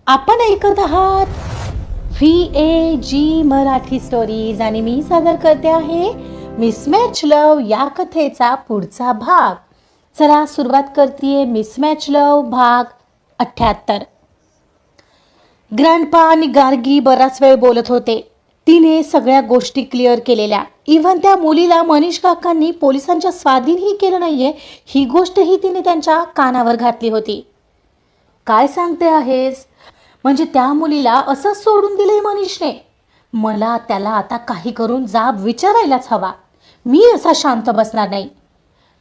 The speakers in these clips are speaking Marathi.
आपण ऐकत आहात VAG मराठी स्टोरीज आणि मी सादर करते आहे मिसमॅच लव या कथेचा पुढचा भाग. चला सुरुवात करते मिसमॅच लव भाग 78. ग्रँडपा आणि गार्गी बराच वेळ बोलत होते. तिने सगळ्या गोष्टी क्लिअर केलेल्या. इव्हन त्या मुलीला मनीष काकांनी पोलिसांच्या स्वाधीनही केलं नाहीये ही गोष्टही तिने त्यांच्या कानावर घातली होती. काय सांगते आहेस? म्हणजे त्या मुलीला असंच सोडून दिलंय मनीषने? मला त्याला आता काही करून जाब विचारायलाच हवा. मी असा शांत बसणार नाही.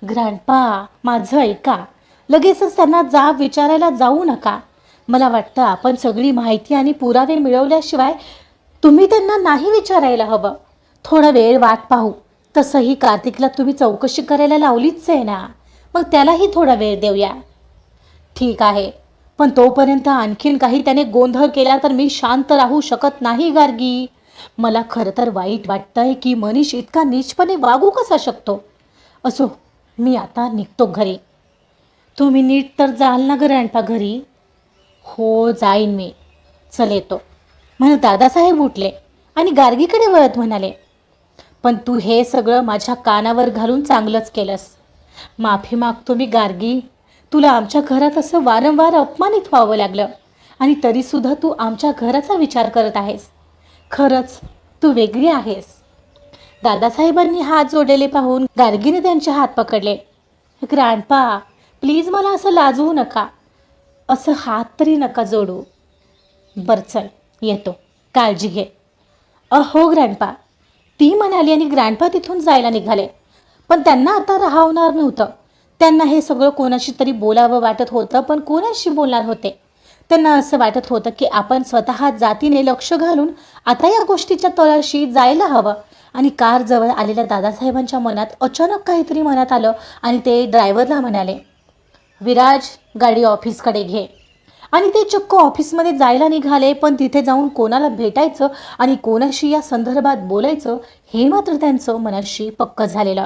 ग्रँडपा माझं ऐका. लगेचच त्यांना जाब विचारायला जाऊ नका. मला वाटतं आपण सगळी माहिती आणि पुरावे मिळवल्याशिवाय तुम्ही त्यांना नाही विचारायला हवं. थोडा वेळ वाट पाहू. तसंही कार्तिकला तुम्ही चौकशी करायला लावलीच आहे ना, मग त्यालाही थोडा वेळ देऊया. ठीक आहे, पण तोपर्यंत आणखीन काही त्याने गोंधळ केला तर मी शांत राहू शकत नाही गार्गी. मला खरं तर वाईट वाटतंय की मनीष इतका नीचपणे वागू कसा शकतो. असो, मी आता निघतो घरी. तुम्ही नीट तर जाल ना ग्रँडपा घरी? हो जाईन मी. चल येतो म्हणून दादासाहेब उठले आणि गार्गीकडे वळत म्हणाले, पण तू हे सगळं माझ्या कानावर घालून चांगलंच केलंस. माफी मागतो मी गार्गी. तुला आमच्या घरात असं वारंवार अपमानित व्हावं लागलं आणि तरीसुद्धा तू आमच्या घराचा विचार करत आहेस. खरंच तू वेगळी आहेस. दादासाहेबांनी हात जोडलेले पाहून गार्गीने त्यांचे हात पकडले. ग्रँडपा प्लीज मला असं लाजवू नका. असं हात तरी नका जोडू. बरं चल येतो. काळजी घे. हो ग्रँडपा, ती म्हणाली आणि ग्रँडपा तिथून जायला निघाले. पण त्यांना आता राहवणार नव्हतं. त्यांना हे सगळं कोणाशी तरी बोलावं वाटत होतं, पण कोणाशी बोलणार होते? त्यांना असं वाटत होतं की आपण स्वतः जातीने लक्ष घालून आता या गोष्टीच्या तळाशी जायला हवं. आणि कार जवळ आलेल्या दादासाहेबांच्या मनात अचानक काहीतरी मनात आलं आणि ते ड्रायव्हरला म्हणाले, विराज गाडी ऑफिसकडे घे. आणि ते चक्क ऑफिसमध्ये जायला निघाले. पण तिथे जाऊन कोणाला भेटायचं आणि कोणाशी या संदर्भात बोलायचं हे मात्र त्यांचं मनाशी पक्कं झालेलं.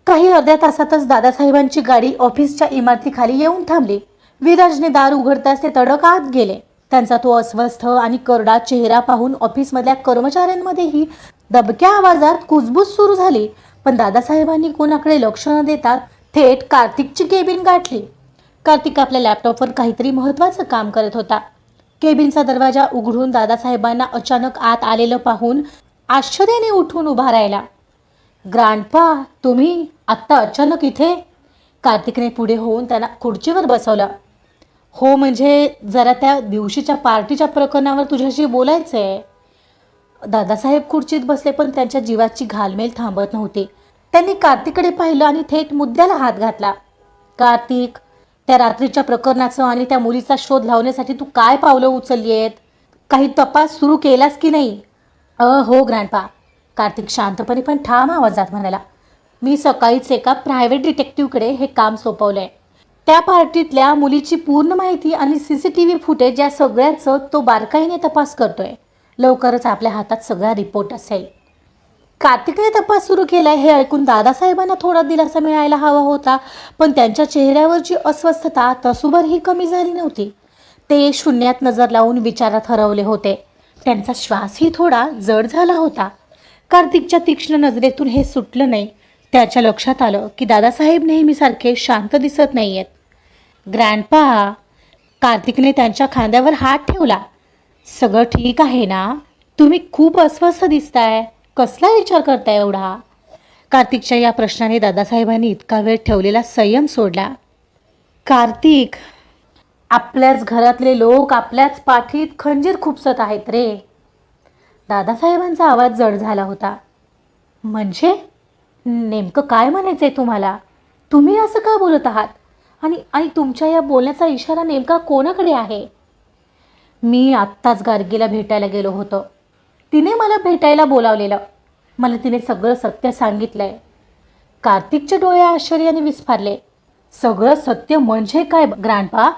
काही अर्ध्या तासातच दादासाहेबांची गाडी ऑफिसच्या इमारतीखाली येऊन थांबली. विराजने दार उघडताच ते तडक आत गेले. त्यांचा तो अस्वस्थ आणि करडा चेहरा पाहून ऑफिसमधल्या कर्मचाऱ्यांमध्येही दबक्या आवाजात कुजबूज सुरू झाली. पण दादासाहेबांनी कोणाकडे लक्ष न देता थेट कार्तिकची केबिन गाठली. कार्तिक आपल्या लॅपटॉपवर काहीतरी महत्त्वाचं काम करत होता. केबिनचा दरवाजा उघडून दादासाहेबांना अचानक आत आलेलं पाहून आश्चर्याने उठून उभा राहिला. ग्रँडपा तुम्ही आत्ता अचानक इथे? कार्तिकने पुढे होऊन त्यांना खुर्चीवर बसवलं. हो म्हणजे जरा त्या दिवशीच्या पार्टीच्या प्रकरणावर तुझ्याशी बोलायचं आहे. दादासाहेब खुर्चीत बसले पण त्यांच्या जीवाची घालमेल थांबत नव्हती. त्यांनी कार्तिककडे पाहिलं आणि थेट मुद्द्याला हात घातला. कार्तिक, त्या रात्रीच्या प्रकरणाचं आणि त्या मुलीचा शोध लावण्यासाठी तू काय पावलं उचलली आहेत? काही तपास सुरू केलास की नाही? हो ग्रँडपा, कार्तिक शांतपणे पण ठाम आवाजात म्हणाला. मी सकाळीच एका प्रायव्हेट डिटेक्टिव्हकडे हे काम सोपवलंय. त्या पार्टीतल्या मुलीची पूर्ण माहिती आणि CCTV फुटेज या सगळ्याचं तो बारकाईने तपास करतोय. लवकरच आपल्या हातात सगळा रिपोर्ट असेल. कार्तिकने तपास सुरू केलाय हे ऐकून दादासाहेबांना थोडा दिलासा मिळायला हवा होता, पण त्यांच्या चेहऱ्यावरची अस्वस्थता तसूभरही कमी झाली नव्हती. ते शून्यात नजर लावून विचारात हरवले होते. त्यांचा श्वासही थोडा जड झाला होता. कार्तिकच्या तीक्ष्ण नजरेतून हे सुटलं नाही. त्याच्या लक्षात आलं की दादासाहेब नेहमीसारखे शांत दिसत नाही आहेत. ग्रँडपा, कार्तिकने त्यांच्या खांद्यावर हात ठेवला. सगळं ठीक आहे ना? तुम्ही खूप अस्वस्थ दिसताय. कसला विचार करताय एवढा? कार्तिकच्या या प्रश्नाने दादासाहेबांनी इतका वेळ ठेवलेला संयम सोडला. कार्तिक, आपल्याच घरातले लोक आपल्याच पाठीत खंजीर खुपसत आहेत रे. दादासाहेबांचा आवाज जड झाला होता. म्हणजे नेमकं काय म्हणायचंय तुम्हाला? तुम्ही असं का बोलत आहात? आणि तुमच्या या बोलण्याचा इशारा नेमका कोणाकडे आहे? मी आत्ताच गार्गीला भेटायला गेलो होतो. तिने मला भेटायला बोलावलेलं. मला तिने सगळं सत्य सांगितलंय. कार्तिकचे डोळे आश्चर्याने विस्फारले. सगळं सत्य म्हणजे काय ग्रँडपा?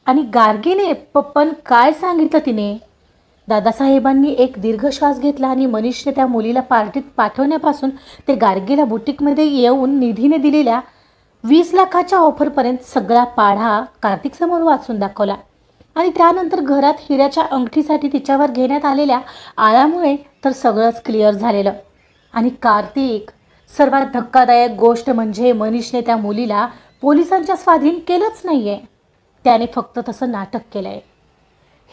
आणि गार्गीने पण काय सांगितलं तिने? दादासाहेबांनी एक दीर्घ श्वास घेतला आणि मनीषने त्या मुलीला पार्टीत पाठवण्यापासून ते गार्गीला बुटीकमध्ये येऊन निधीने दिलेल्या 20 लाखाच्या ऑफरपर्यंत सगळा पाढा कार्तिकसमोर वाचून दाखवला. आणि त्यानंतर घरात हिऱ्याच्या अंगठीसाठी तिच्यावर घेण्यात आलेल्या आळामुळे तर सगळंच क्लिअर झालेलं. आणि कार्तिक, सर्वात धक्कादायक गोष्ट म्हणजे मनीषने त्या मुलीला पोलिसांच्या स्वाधीन केलंच नाहीये. त्याने फक्त तसं नाटक केलंय.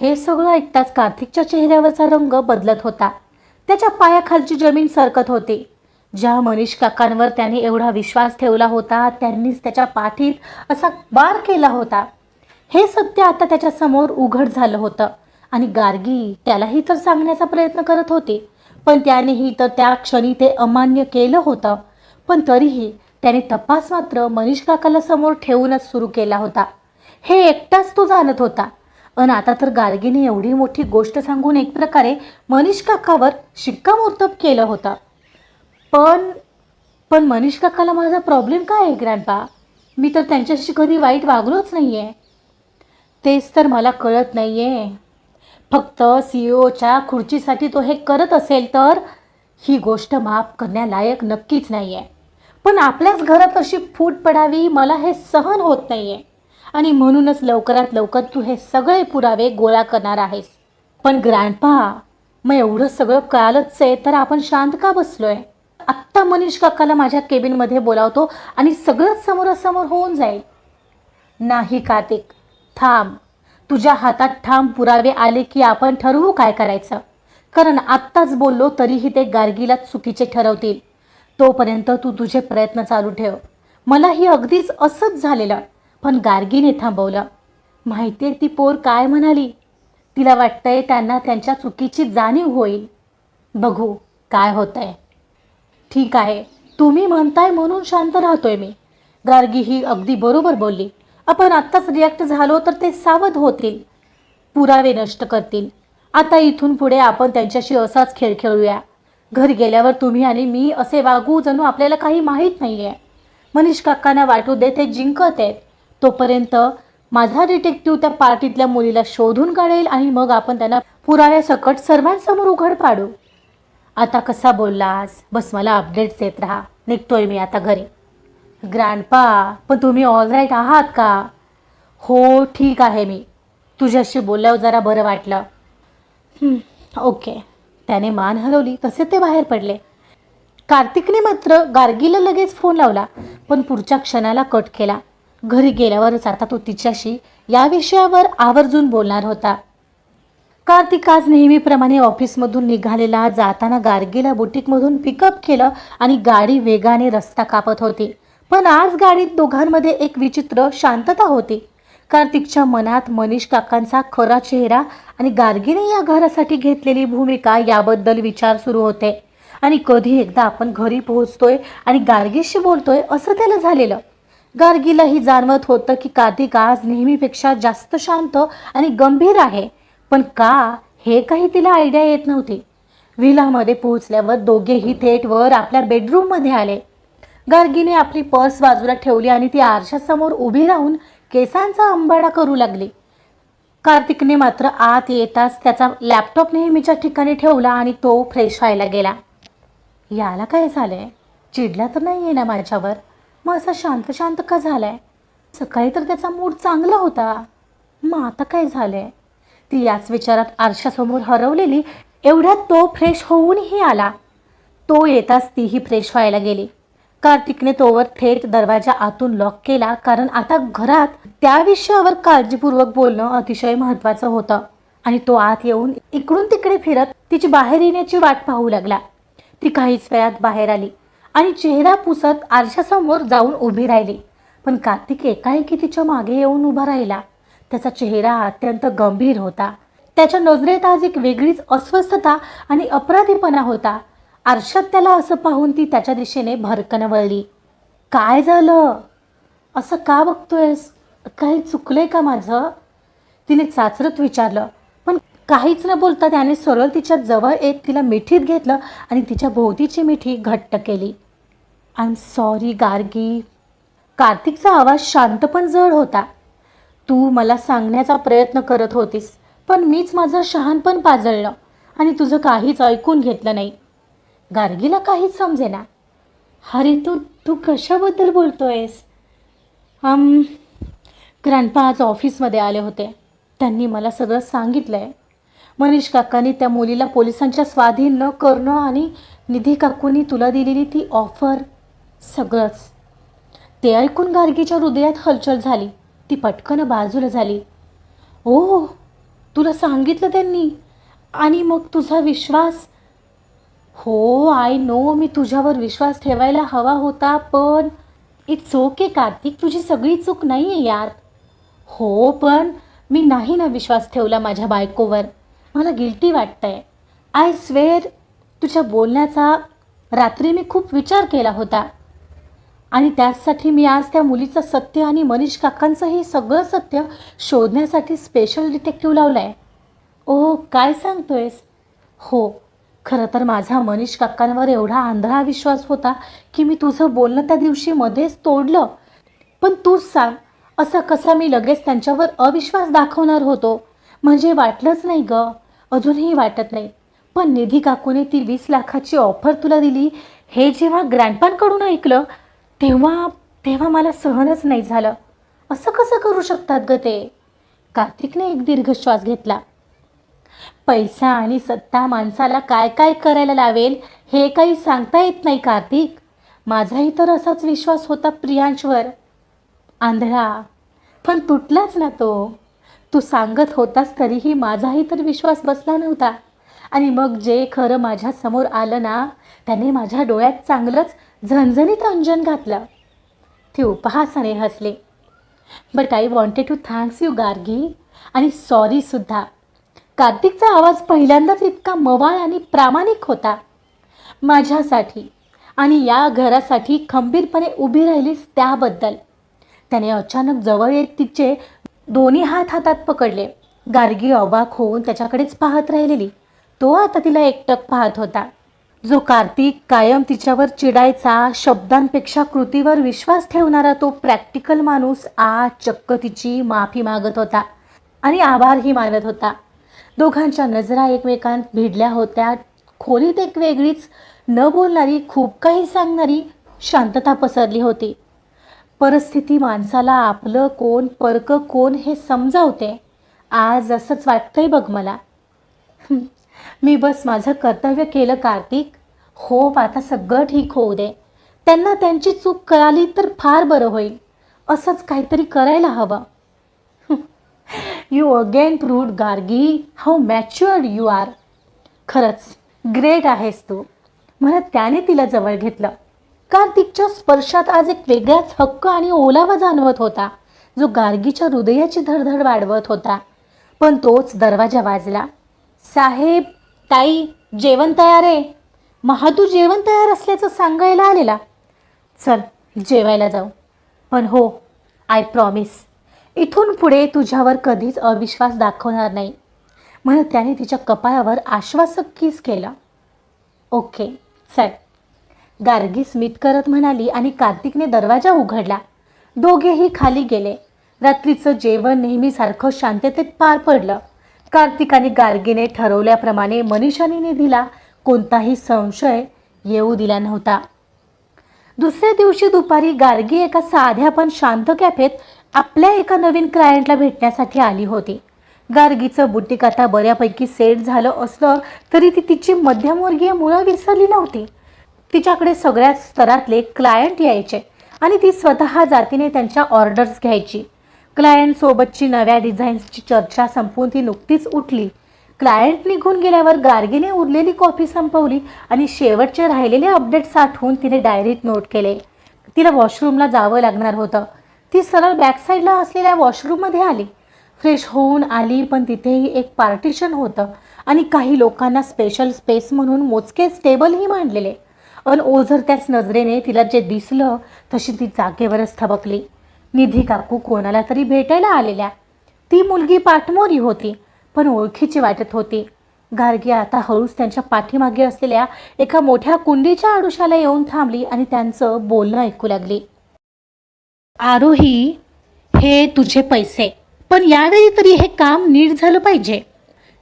हे सगळं ऐकताच कार्तिकच्या चेहऱ्यावरचा रंग बदलत होता. त्याच्या पायाखालची जमीन सरकत होती. ज्या मनीष काकांवर त्याने एवढा विश्वास ठेवला होता, त्यांनीच त्याच्या पाठीत असा वार केला होता, हे सत्य आता त्याच्या समोर उघड झालं होतं. आणि गार्गी त्यालाही तर सांगण्याचा प्रयत्न करत होती, पण त्यानेही तर त्या क्षणी ते अमान्य केलं होतं. पण तरीही त्याने तपास मात्र मनीष काकाला समोर ठेवूनच सुरू केला होता. हे एकटाच तो जाणत होता. पण आता तर गार्गीने एवढी मोठी गोष्ट सांगून एक प्रकारे मनीष काकावर शिक्कामोर्तब केलं होतं. पण पण मनीष काकाला माझा प्रॉब्लेम काय आहे ग्रँडपा? मी तर त्यांच्याशी कधी वाईट वागलोच नाही आहे. तेच तर मला कळत नाही आहे. फक्त CEO खुर्चीसाठी तो हे करत असेल तर ही गोष्ट माफ करण्यालायक नक्कीच नाही आहे. पण आपल्याच घरात अशी फूट पडावी मला हे सहन होत नाही आहे. आणि म्हणूनच लवकरात लवकर तू हे सगळे पुरावे गोळा करणार आहेस. पण ग्रँडपा, मग एवढं सगळं कळालंच आहे तर आपण शांत का बसलोय? आत्ता मनीष काकाला माझ्या केबिनमध्ये बोलावतो आणि सगळंच समोरासमोर होऊन जाईल. नाही कार्तिक, थांब. तुझ्या हातात ठाम पुरावे आले की आपण ठरवू काय करायचं. कारण आत्ताच बोललो तरीही ते गार्गीला चुकीचे ठरवतील. तोपर्यंत तू तुझे प्रयत्न चालू ठेव. मलाही अगदीच असंच झालेलं, पण गार्गीने थांबवलं. माहिती आहे ती पोर काय म्हणाली? तिला वाटतंय त्यांना त्यांच्या चुकीची जाणीव होईल. बघू काय होतंय. ठीक आहे, तुम्ही म्हणताय म्हणून शांत राहतोय मी. गार्गी ही अगदी बरोबर बोलली. आपण आत्ताच रिॲक्ट झालो तर ते सावध होतील, पुरावे नष्ट करतील. आता इथून पुढे आपण त्यांच्याशी असाच खेळ खेळूया. घरी गेल्यावर तुम्ही आणि मी असे वागू जणू आपल्याला काही माहीत नाही आहे. मनीष काकांना वाटू दे ते जिंकत आहेत. तोपर्यंत माझा डिटेक्टिव्ह त्या पार्टीतल्या मुलीला शोधून काढेल आणि मग आपण त्यांना पुराव्यासकट सर्वांसमोर उघड पाडू. आता कसा बोललास? बस मला अपडेट्स देत राहा. निघतोय मी आता घरी. ग्रँडपा, पण तुम्ही ऑल राईट आहात का? हो ठीक आहे मी. तुझ्याशी बोलल्यावर जरा बरं वाटलं. ओके. त्याने मान हलवली तसे ते बाहेर पडले. कार्तिकने मात्र गार्गीला लगेच फोन लावला, पण पुढच्या क्षणाला कट केला. घरी गेल्यावरच आता तो तिच्याशी या विषयावर आवर्जून बोलणार होता. कार्तिक आज नेहमीप्रमाणे ऑफिसमधून निघालेला. जाताना गार्गीला बुटीकमधून पिकअप केलं आणि गाडी वेगाने रस्ता कापत होती. पण आज गाडीत दोघांमध्ये एक विचित्र शांतता होती. कार्तिकच्या मनात मनीष काकांचा खरा चेहरा आणि गार्गीने या घरासाठी घेतलेली भूमिका याबद्दल विचार सुरू होते. आणि कधी एकदा आपण घरी पोहोचतोय आणि गार्गीशी बोलतोय असं त्याला झालेलं. गार्गीलाही जाणवत होतं की कार्तिक आज नेहमीपेक्षा जास्त शांत आणि गंभीर आहे. पण का, हे काही तिला आयडिया येत नव्हती. विलामध्ये पोहोचल्यावर दोघेही थेट वर आपल्या बेडरूममध्ये आले. गार्गीने आपली पर्स बाजूला ठेवली आणि ती आरशासमोर उभी राहून केसांचा अंबाडा करू लागली. कार्तिकने मात्र आत येताच त्याचा लॅपटॉप नेहमीच्या ठिकाणी ठेवला आणि तो फ्रेश व्हायला गेला. याला काय झालंय? चिडला तर नाही आहे ना माझ्यावर? मग असा शांत शांत का झालाय? सकाळी तर त्याचा मूड चांगला होता, मग आता काय झालंय? ती याच विचारात आरशासमोर हरवलेली. एवढ्यात तो फ्रेश होऊनही आला. तो येताच तीही फ्रेश व्हायला गेली. कार्तिकने तोवर थेट दरवाजा आतून लॉक केला, कारण आता घरात त्या विषयावर काळजीपूर्वक बोलणं अतिशय महत्त्वाचं होतं. आणि तो आत येऊन इकडून तिकडे फिरत तिची बाहेर येण्याची वाट पाहू लागला. ती काहीच वेळात बाहेर आली आणि चेहरा पुसत आरशासमोर जाऊन उभी राहिली. पण कार्तिक एकाएकी तिच्या मागे येऊन उभा राहिला. त्याचा चेहरा अत्यंत गंभीर होता. त्याच्या नजरेत आज एक वेगळीच अस्वस्थता आणि अपराधीपणा होता. आरशात त्याला असं पाहून ती त्याच्या दिशेने भरकन वळली. काय झालं? असं का बघतोयस? काही चुकलंय का माझं? तिने चाचरत विचारलं. पण काहीच न बोलता त्याने सरळ तिच्या जवळ येत तिला मिठीत घेतलं आणि तिच्या भोवतीची मिठी घट्ट केली. I am sorry Gargi. कार्तिकचा आवाज शांत पण जड होता. तू मला सांगण्याचा प्रयत्न करत होतीस, पण मीच माझं शहाणपण पाजळलं आणि तुझं काहीच ऐकून घेतलं नाही. गार्गीला काहीच समजेना. अरे तू कशाबद्दल बोलतोयस? ग्रँडपा आज ऑफिसमध्ये आले होते. त्यांनी मला सगळं सांगितलं आहे. मनीष काकांनी त्या मुलीला पोलिसांच्या स्वाधीन न करणं आणि निधी काकूंनी तुला दिलेली ती ऑफर, सगळंच. ते ऐकून गार्गीच्या हृदयात हलचल झाली. ती पटकन बाजूला झाली. ओ, तुला सांगितलं त्यांनी? आणि मग तुझा विश्वास? हो, आय नो, मी तुझ्यावर विश्वास ठेवायला हवा होता, पण इट्स ओके कार्तिक, तुझी सगळी चूक नाही आहे यार. हो, पण मी नाही ना विश्वास ठेवला माझ्या बायकोवर. मला गिल्टी वाटतंय. आय स्वेअर, तुझ्या बोलण्याचा रात्री मी खूप विचार केला होता आणि त्याचसाठी मी आज त्या मुलीचं सत्य आणि मनीष काकांचं हे सगळं सत्य शोधण्यासाठी स्पेशल डिटेक्टिव्ह लावला आहे. ओ, काय सांगतोयस? हो, खरं तर माझा मनीष काकांवर एवढा आंधळा विश्वास होता की मी तुझं बोलणं त्या दिवशी मध्येच तोडलं. पण तूच सांग, असा कसा मी लगेच त्यांच्यावर अविश्वास दाखवणार होतो? म्हणजे वाटलंच नाही गं, अजूनही वाटत नाही. पण निधी काकूने ती 20 लाखाची ऑफर तुला दिली हे जेव्हा ग्रँडपांकडून ऐकलं तेव्हा तेव्हा मला सहनच नाही झालं. असं कसं करू शकतात गं ते? कार्तिकने एक दीर्घ श्वास घेतला. पैसा आणि सत्ता माणसाला काय काय करायला लावेल हे काही सांगता येत नाही कार्तिक. माझाही तर असाच विश्वास होता प्रियांशवर, आंधळा, पण तुटलाच ना तो. तू सांगत होतास तरीही माझाही तर विश्वास बसला नव्हता. आणि मग जे खरं माझ्या समोर आलं ना, त्याने माझ्या डोळ्यात चांगलंच झणझणीत अंजन घातलं. ती उपहासाने हसले. But I wanted to thanks you Gargi, आणि सॉरीसुद्धा. कार्तिकचा आवाज पहिल्यांदाच इतका मवाळ आणि प्रामाणिक होता. माझ्यासाठी आणि या घरासाठी खंबीरपणे उभी राहिलीस त्याबद्दल. त्याने अचानक जवळ येत तिचे दोन्ही हात हातात पकडले. गार्गी अवाक होऊन त्याच्याकडेच पाहत राहिलेली. तो आता तिला एकटक पाहत होता. जो कार्तिक कायम तिच्यावर चिडायचा, शब्दांपेक्षा कृतीवर विश्वास ठेवणारा तो प्रॅक्टिकल माणूस आज चक्क तिची माफी मागत होता आणि आभारही मानत होता. दोघांच्या नजरा एकमेकांत भिडल्या होत्या. खोलीत एक वेगळीच न बोलणारी, खूप काही सांगणारी शांतता पसरली होती. परिस्थिती माणसाला आपलं कोण परकं कोण हे समजावते. आज असंच वाटतंय बघ मला. मी बस माझं कर्तव्य केलं कार्तिक. होप आता सगळं ठीक होऊ दे. त्यांना त्यांची चूक कळाली तर फार बरं होईल. असंच काहीतरी करायला हवं. You again proved Gargi how matured you are. खरंच ग्रेट आहेस तू, म्हणत त्याने तिला जवळ घेतलं. कार्तिकच्या स्पर्शात आज एक वेगळाच हक्क आणि ओलावा जाणवत होता, जो गार्गीच्या हृदयाची धडधड वाढवत होता. पण तोच दरवाजा वाजला. साहेब, ताई, जेवण तयार आहे. महातू जेवण तयार असल्याचं सांगायला आलेला. चल जेवायला जाऊ. पण हो, आय प्रॉमिस, इथून पुढे तुझ्यावर कधीच अविश्वास दाखवणार नाही, म्हणून त्याने तिच्या कपाळावर आश्वासक किस केला. ओके चल, गार्गी स्मित करत म्हणाली आणि कार्तिकने दरवाजा उघडला. दोघेही खाली गेले. रात्रीचं जेवण नेहमीसारखं शांततेत पार पडलं. कार्तिक आणि गार्गीने ठरवल्याप्रमाणे मनीष आणि निधीला कोणताही संशय येऊ दिला नव्हता. दुसऱ्या दिवशी दुपारी गार्गी एका साध्या पण शांत कॅफेत आपल्या एका नवीन क्लायंटला भेटण्यासाठी आली होती. गार्गीचं बुटीक आता बऱ्यापैकी सेट झालं असलं तरी ती तिची मध्यमवर्गीय मुलं विसरली नव्हती. तिच्याकडे सगळ्याच स्तरातले क्लायंट यायचे आणि ती स्वतः जातीने त्यांच्या ऑर्डर्स घ्यायची. क्लायंटसोबतची नव्या डिझाईन्सची चर्चा संपून ती नुकतीच उठली. क्लायंट निघून गेल्यावर गार्गीने उरलेली कॉफी संपवली आणि शेवटचे राहिलेले अपडेट्स साठवून तिने डायरीत नोट केले. तिला वॉशरूमला जावं लागणार होतं. ती सरळ बॅकसाईडला असलेल्या वॉशरूममध्ये आली. फ्रेश होऊन आली, पण तिथेही एक पार्टिशन होतं आणि काही लोकांना स्पेशल स्पेस म्हणून मोजकेच टेबलही मांडलेले. ओझरत्याच नजरेने तिला जे दिसलं तशी ती जागेवरच थबकली. निधी काकू कोणाला तरी भेटायला आलेल्या. ती मुलगी पाठमोरी होती, पण ओळखीची वाटत होती. गार्गी आता हळूच त्यांच्या पाठीमागे असलेल्या एका मोठ्या कुंडीच्या आडुशाला येऊन थांबली आणि त्यांचं बोलणं ऐकू लागली. आरोही, हे तुझे पैसे, पण यावेळी तरी हे काम नीट झालं पाहिजे.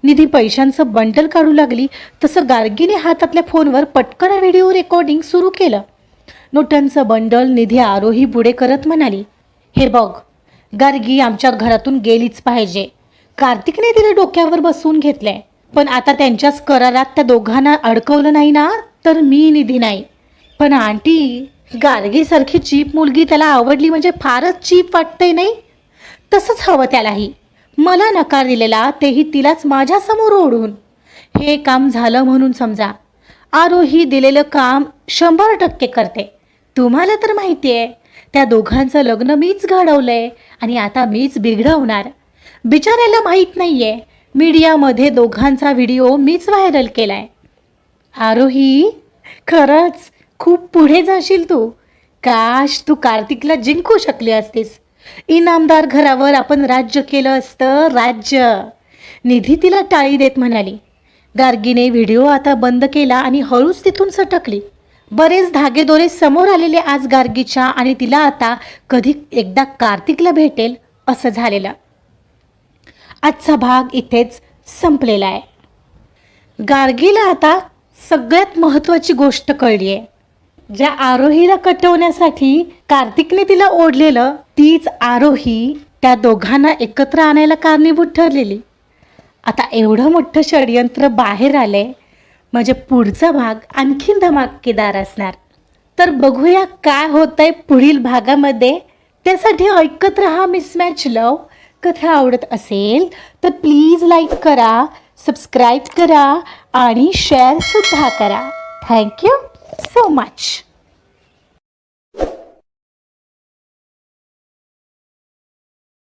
निधी पैशांचं बंडल काढू लागली तसं गार्गीने हातातल्या फोनवर पटकन व्हिडिओ रेकॉर्डिंग सुरू केलं. नोटांचं बंडल निधी आरोही पुढे करत म्हणाली, हे बघ गार्गी, आमच्या घरातून गेलीच पाहिजे. कार्तिकने तिला डोक्यावर बसवून घेतलंय, पण आता त्यांच्याच करारात त्या दोघांना अडकवलं नाही ना तर मी निधी नाही. पण आंटी, गार्गीसारखी चीप मुलगी त्याला आवडली म्हणजे फारच चीप वाटतंय नाही? तसंच हवं त्यालाही. मला नकार दिलेला तेही तिलाच माझ्यासमोर ओढून. हे काम झालं म्हणून समजा. आरोही दिलेलं काम 100% करते. तुम्हाला तर माहिती आहे त्या दोघांचं लग्न मीच घडवलंय आणि आता मीच बिघडवणार. बिचाऱ्याला माहीत नाहीये मीडियामध्ये दोघांचा व्हिडिओ मीच व्हायरल केलाय. आरोही, खरंच खूप पुढे जाशील तू. काश तू कार्तिकला जिंकू शकली असतीस. इनामदार घरावर आपण राज्य केलं असतं, राज्य. निधी तिला टाळी देत म्हणाली. गार्गीने व्हिडिओ आता बंद केला आणि हळूच तिथून सटकली. बरेच धागेदोरे समोर आलेले आज गार्गीच्या आणि तिला आता कधी एकदा कार्तिकला भेटेल असं झालेलं. आजचा भाग इथेच संपलेला आहे. गार्गीला आता सगळ्यात महत्त्वाची गोष्ट कळली आहे. ज्या आरोहीला कटवण्यासाठी कार्तिकने तिला ओढलेलं, तीच आरोही त्या दोघांना एकत्र आणायला कारणीभूत ठरलेली. आता एवढं मोठं षडयंत्र बाहेर आले म्हणजे पुढचा भाग आणखीन धमाकेदार असणार. तर बघूया काय होतंय पुढील भागामध्ये. त्यासाठी ऐकत रहा मिसमॅच लव. कथा आवडत असेल तर प्लीज लाईक करा, सबस्क्राईब करा आणि शेअरसुद्धा करा. Thank you so much.